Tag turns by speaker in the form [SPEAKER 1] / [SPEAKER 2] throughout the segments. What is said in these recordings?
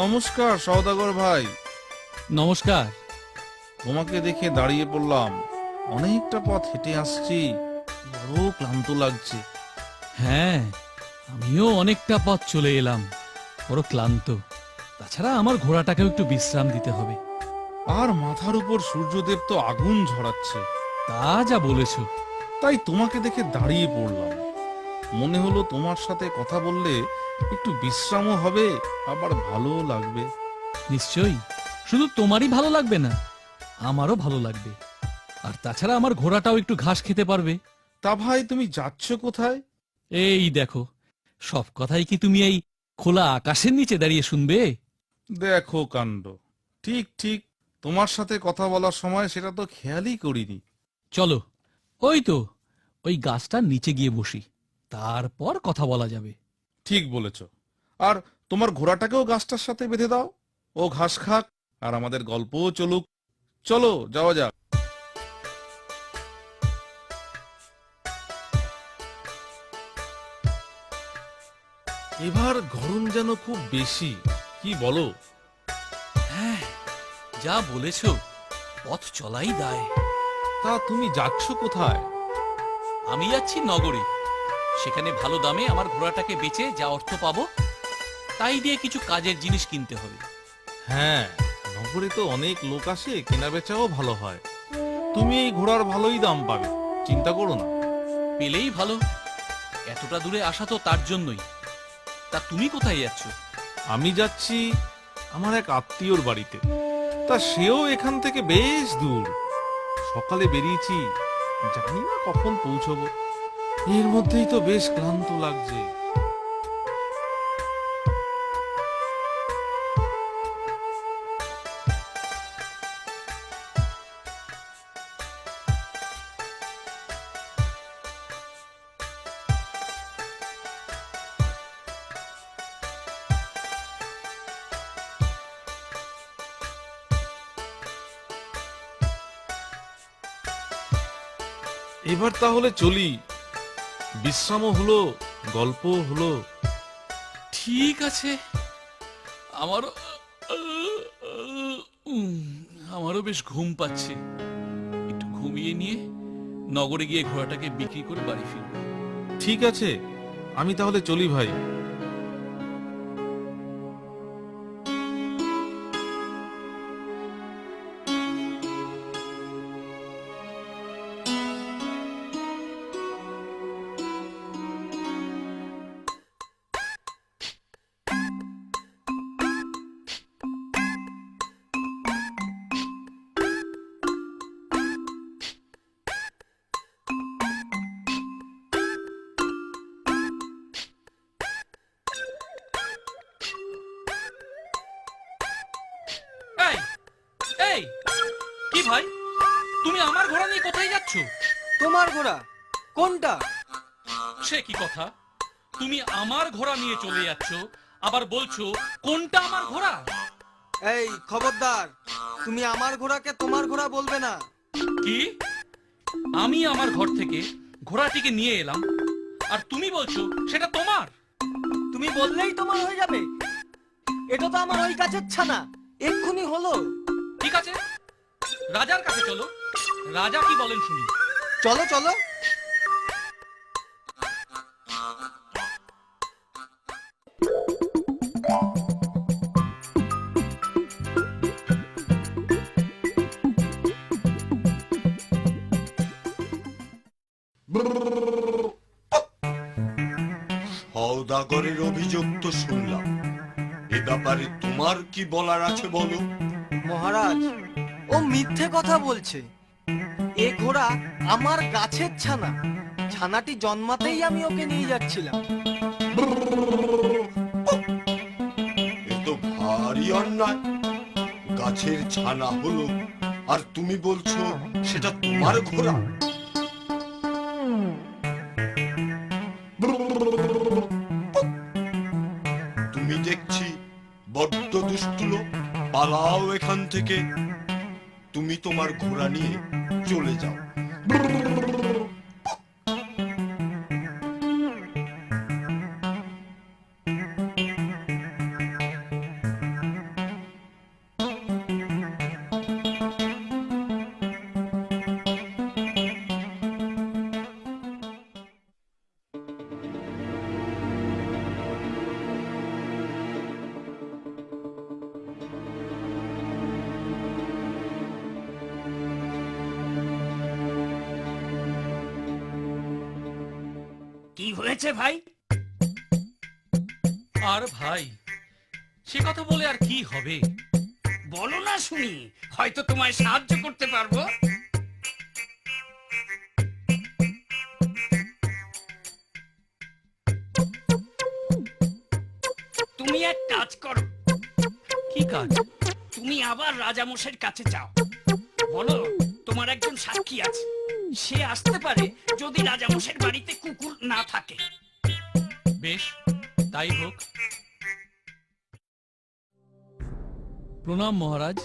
[SPEAKER 1] নমস্কার সওদাগর ভাই।
[SPEAKER 2] নমস্কার।
[SPEAKER 1] তোমাকে দেখে দাঁড়িয়ে পড়লাম, অনেকটা পথ হেঁটে আসছি, বড় ক্লান্ত লাগছে।
[SPEAKER 2] হ্যাঁ, আমিও অনেকটা পথ চলে এলাম, বড় ক্লান্ত। তাছাড়া আমার ঘোড়াটাকেও একটু বিশ্রাম দিতে হবে।
[SPEAKER 1] আর মাথার উপর সূর্যদেব তো আগুন ঝরাচ্ছে।
[SPEAKER 2] তা যা বলেছো।
[SPEAKER 1] তাই তোমাকে দেখে দাঁড়িয়ে পড়লাম। মনে হলো তোমার সাথে কথা বললে একটু বিশ্রামও হবে, আবার ভালোও লাগবে।
[SPEAKER 2] নিশ্চয়ই, শুধু তোমারই ভালো লাগবে না, আমারও ভালো লাগবে। আর তাছাড়া আমার ঘোড়াটাও একটু ঘাস খেতে পারবে।
[SPEAKER 1] তা ভাই, তুমি যাচ্ছ কোথায়?
[SPEAKER 2] এই দেখো, সব কথাই কি তুমি এই খোলা আকাশের নিচে দাঁড়িয়ে শুনবে?
[SPEAKER 1] দেখো কাণ্ড। ঠিক ঠিক, তোমার সাথে কথা বলার সময় সেটা তো খেয়ালই করিনি।
[SPEAKER 2] চলো, ওই তো ওই গাছটার নিচে গিয়ে বসি, তারপর কথা বলা যাবে।
[SPEAKER 1] ঠিক বলেছ। আর তোমার ঘোড়াটাকেও গাছটার সাথে বেঁধে দাও, ও ঘাস খাক আর আমাদের গল্পও চলুক। চলো যাওয়া যাক। এবার গরম যেন খুব বেশি, কি বলো?
[SPEAKER 2] হ্যাঁ, যা বলেছ, পথ চলাই দায়।
[SPEAKER 1] তা তুমি যাচ্ছ কোথায়?
[SPEAKER 2] আমি যাচ্ছি নগরে। সেখানে ভালো দামে আমার ঘোড়াটাকে বেচে যা অর্থ পাবো, তাই দিয়ে কিছু কাজের জিনিস কিনতে হবে।
[SPEAKER 1] হ্যাঁ, নগরে তো অনেক লোক আসে, কেনা বেচাও ভালো হয়। তুমি এই ঘোড়ার ভালোই দাম পাবে, চিন্তা করো না।
[SPEAKER 2] পেলেই ভালো, এতটা দূরে আসা তো তার জন্যই। তা তুমি কোথায় যাচ্ছ?
[SPEAKER 1] আমি যাচ্ছি আমার এক আত্মীয়র বাড়িতে। তা সেও এখান থেকে বেশ দূর। সকালে বেরিয়েছি, জানি না কখন পৌঁছবো। এর মধ্যেই তো বেশ ক্লান্ত লাগছে। এবার তাহলে চলি, বিশ্রামও হলো, গল্পও হলো।
[SPEAKER 2] ঠিক আছে, আমারও আমারও বেশ ঘুম পাচ্ছে। একটু ঘুমিয়ে নিয়ে নগরে গিয়ে ঘোড়াটাকে বিক্রি করে বাড়ি ফিরব।
[SPEAKER 1] ঠিক আছে, আমি তাহলে চলি ভাই।
[SPEAKER 2] এই এই কি ভাই, তুমি আমার ঘোড়া নিয়ে কোথায় যাচ্ছ?
[SPEAKER 3] তোমার ঘোড়া কোনটা?
[SPEAKER 2] সে কি কথা, তুমি আমার ঘোড়া নিয়ে চলে যাচ্ছ, আবার বলছো কোনটা আমার ঘোড়া?
[SPEAKER 3] এই খবরদার, তুমি আমার ঘোড়াকে তোমার ঘোড়া বলবে না।
[SPEAKER 2] কি? আমি আমার ঘর থেকে ঘোড়াটিকে নিয়ে এলাম, আর তুমি বলছো সেটা তোমার?
[SPEAKER 3] তুমি বললেই তোমার হয়ে যাবে? এটা তো আমার ওই কাছের ছানা, এক্ষুনি হলো।
[SPEAKER 2] ঠিক আছে, রাজার কাছে চলো, রাজা কি বলেন শুনি।
[SPEAKER 3] চলো চলো।
[SPEAKER 4] সওদাগরের অভিযোগ তো শুনলাম, এ ব্যাপারে তোমার কি বলার আছে বলো?
[SPEAKER 3] মহারাজ, ও মিথ্যে কথা বলছে। এ ঘোড়া আমার গাছের ছানা। ছানাটি জন্মাতেই আমি ওকে নিয়ে যাচ্ছিলাম।
[SPEAKER 4] এ তো তারই অন্যায়। গাছের ছানা হলো আর তুমি বলছো সেটা তোমার ঘোড়া। তুমি দেখছি বড্ড দুষ্ট লোক, পালাও এখান থেকে। তুমি তোমার ঘোড়া নিয়ে চলে যাও।
[SPEAKER 5] কি হয়েছে ভাই?
[SPEAKER 2] আর ভাই, সে কথা বলে আর কি হবে?
[SPEAKER 5] বলো না শুনি, হয়তো তোমায় সাহায্য করতে পারবো। তুমি এক কাজ করো,
[SPEAKER 2] কি কাজ?
[SPEAKER 5] তুমি আবার রাজামশাইয়ের কাছে যাও। বলো তোমার একজন সাক্ষী আছে, সে আসতে পারে যদি রাজামশাইয়ের বাড়িতে কুকুর না থাকে।
[SPEAKER 2] বেশ, তাই হোক। প্রণাম মহারাজ।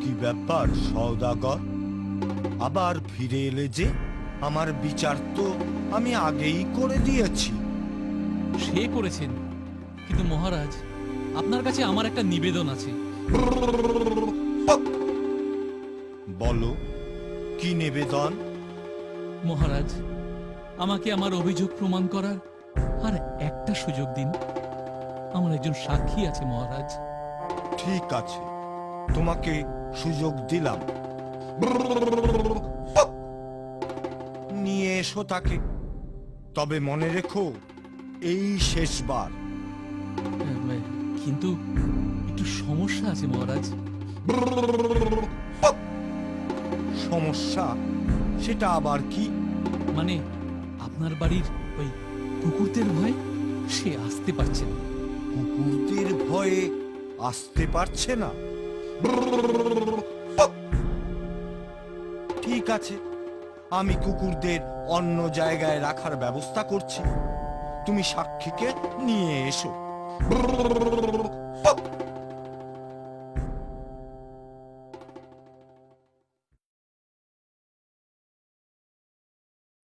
[SPEAKER 6] কি ব্যাপার সওদাগর, আবার ফিরে এলে যে? আমার বিচার তো আমি আগেই করে দিয়েছি।
[SPEAKER 2] সে করেছেন, কিন্তু মহারাজ আপনার কাছে আমার একটা নিবেদন আছে।
[SPEAKER 6] বলো, কি নিবেদন?
[SPEAKER 2] মহারাজ, আমাকে আমার অভিযোগ প্রমাণ করার আর একটা সুযোগ দিন। আমার একজন সাক্ষী আছে মহারাজ।
[SPEAKER 6] ঠিক আছে, তোমাকে সুযোগ দিলাম। নিয়ে এসো তাকে, তবে মনে রেখো এই শেষবার।
[SPEAKER 2] কিন্তু একটু সমস্যা আছে মহারাজ।
[SPEAKER 6] সমস্যা? সেটা আবার কি?
[SPEAKER 2] মানে আপনার বাড়ির ওই কুকুরদের ভয় সে আসতে পারছে না।
[SPEAKER 6] কুকুরদের ভয়ে আসতে পারছে না? ঠিক আছে, আমি কুকুরদের অন্য জায়গায় রাখার ব্যবস্থা করছি। তুমি সাক্ষীকে নিয়ে এসো।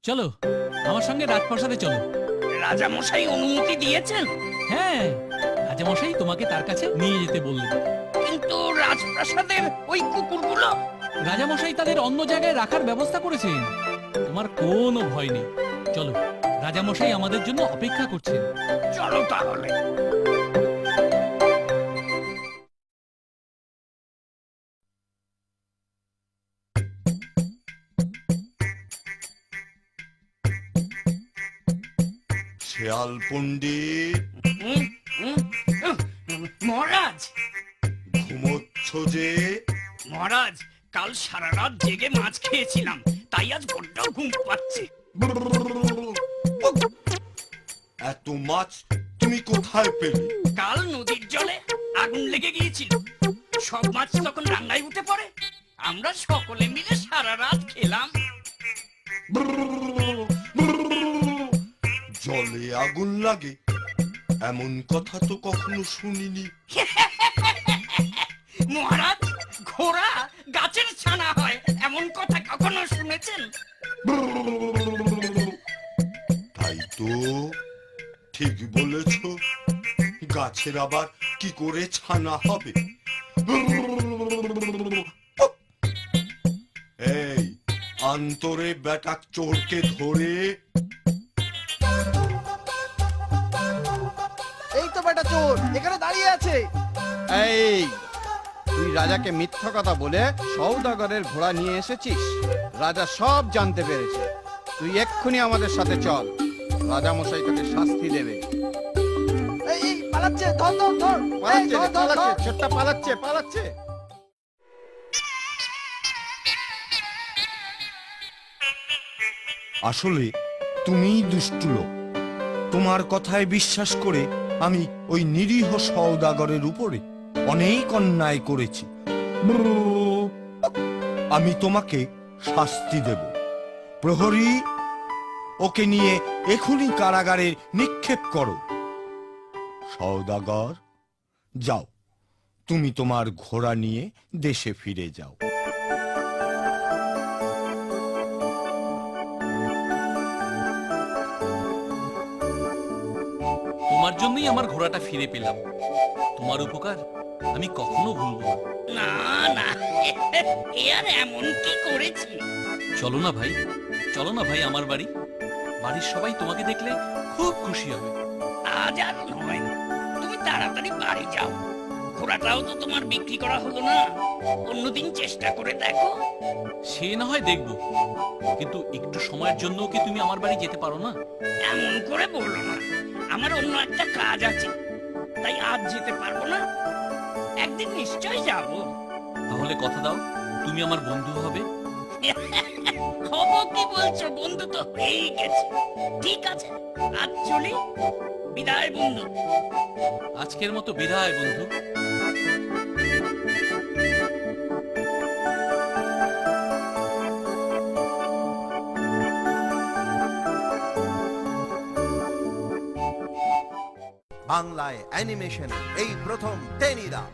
[SPEAKER 2] চলো আমার সঙ্গে রাজপ্রাসাদে চলো।
[SPEAKER 5] রাজামশাই অনুমতি দিয়েছেন?
[SPEAKER 2] হ্যাঁ, রাজামশাই তোমাকে তার কাছে নিয়ে যেতে বললেন।
[SPEAKER 5] কিন্তু রাজপ্রাসাদের ওই কুকুরগুলো?
[SPEAKER 2] রাজামশাই তাদের অন্য জায়গায় রাখার ব্যবস্থা করেছেন। তোমার কোনো ভয় নেই। চলো, রাজামশাই আমাদের জন্য অপেক্ষা করছেন।
[SPEAKER 5] চলো তাহলে।
[SPEAKER 4] শেয়াল পণ্ডিত,
[SPEAKER 5] হুম, হুম, মহারাজ,
[SPEAKER 4] ঘুমোচ্ছ যে?
[SPEAKER 5] মহারাজ, কাল সারা রাত জেগে মাছ খেয়েছিলাম, তাই আজ বড্ড ঘুম পাচ্ছে।
[SPEAKER 4] এত মাছ তুমি কোথায় পেলে?
[SPEAKER 5] কাল নদীর জলে আগুন লেগে গিয়েছিল, সব মাছ তখন রান্নায় উঠে পড়ে। আমরা সকলে মিলে সারা রাত খেলাম।
[SPEAKER 4] জলে আগুন লাগে এমন কথা তো কখনো শুনিনি।
[SPEAKER 5] মহারাজ, ঘোড়া গাছের ছানা হয় এমন কথা কখনো শুনেছেন?
[SPEAKER 4] তাই তো, ঠিক বলেছ। গাছের আবার কি করে ছানা হবে? এই আন্তরে বেটা চোরকে ধরে।
[SPEAKER 3] এই তো বেটা চোর এখানে দাঁড়িয়ে আছে।
[SPEAKER 7] এই, তুই রাজাকে মিথ্যা কথা বলে সওদাগরের ঘোড়া নিয়ে এসেছিস। রাজা সব জানতে পেরেছে। তুই এক্ষুনি আমাদের সাথে চল, রাজা মশাই তোকে শাস্তি দেবে।
[SPEAKER 3] এই পালাচ্ছে, ধর ধর ধর।
[SPEAKER 7] পালাচ্ছে রে, পালাচ্ছে, ছোট্টা পালাচ্ছে, পালাচ্ছে।
[SPEAKER 6] আসলে তুমিই দুষ্টু লোক। তোমার কথায় বিশ্বাস করে আমি ওই নিরীহ সওদাগরের উপরে অনেক অন্যায় করেছি। আমি তোমাকে শাস্তি দেব। প্রহরী, ওকে নিয়ে এখনই কারাগারে নিক্ষেপ করো। সওদাগর, যাও, তুমি তোমার ঘোড়া নিয়ে দেশে ফিরে যাও।
[SPEAKER 2] তোমার জন্যই আমার ঘোড়াটা ফিরে পেলাম। তোমার উপকার আমি কখনো ভুলবো না।
[SPEAKER 5] না না, এ আর এমন কি করেছি?
[SPEAKER 2] চলো না ভাই, চলো না ভাই আমার বাড়ি। বাড়ির সবাই তোমাকে দেখলে খুব খুশি হবে।
[SPEAKER 5] আজ আর নয়, তুমি তাড়াতাড়ি বাড়ি যাও। ঘোড়াটাও তো তোমার বিক্রি করা হলো না, অন্যদিন চেষ্টা করে দেখো।
[SPEAKER 2] সে না হয় দেখবো, কিন্তু একটু সময়ের জন্য কি তুমি আমার বাড়ি যেতে পারো না?
[SPEAKER 5] এমন করে বললো না, আমার অন্য একটা কাজ আছে, তাই আজ যেতে পারবো না। একদিন নিশ্চয় যাব।
[SPEAKER 2] তাহলে কথা দাও, তুমি আমার বন্ধু হবে।
[SPEAKER 5] হবো কি বলছো? বন্ধু তো হয়েই গেছে। ঠিক আছে, আজ চলি। বিদায় বন্ধু।
[SPEAKER 2] আজকের মতো বিদায় বন্ধু।
[SPEAKER 8] বাংলায় অ্যানিমেশন এই প্রথম টেনিদা।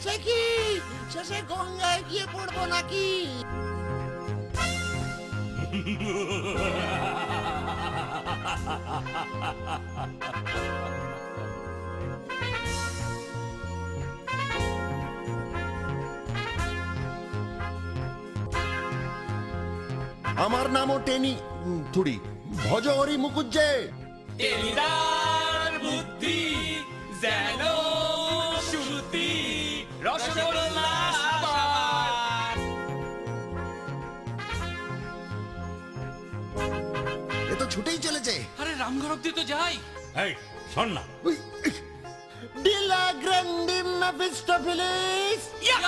[SPEAKER 9] সে কি শেষে গঙ্গায় গিয়ে পড়বো নাকি? আমার নামও টেনি থুড়ি ভজহরি মুকুজ্জে।
[SPEAKER 5] টেনিদার বুদ্ধি যেন শ্রুতি রসগোল্লা
[SPEAKER 9] এ তো ছুটেই চলেছে।
[SPEAKER 2] আরে রামঘর অব্দি তো যাই।
[SPEAKER 10] এই শোন না,
[SPEAKER 9] ডিলা গ্র্যান্ডি মেফিস্টোফেলিস।
[SPEAKER 5] ইয়া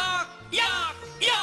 [SPEAKER 5] ইয়া ইয়া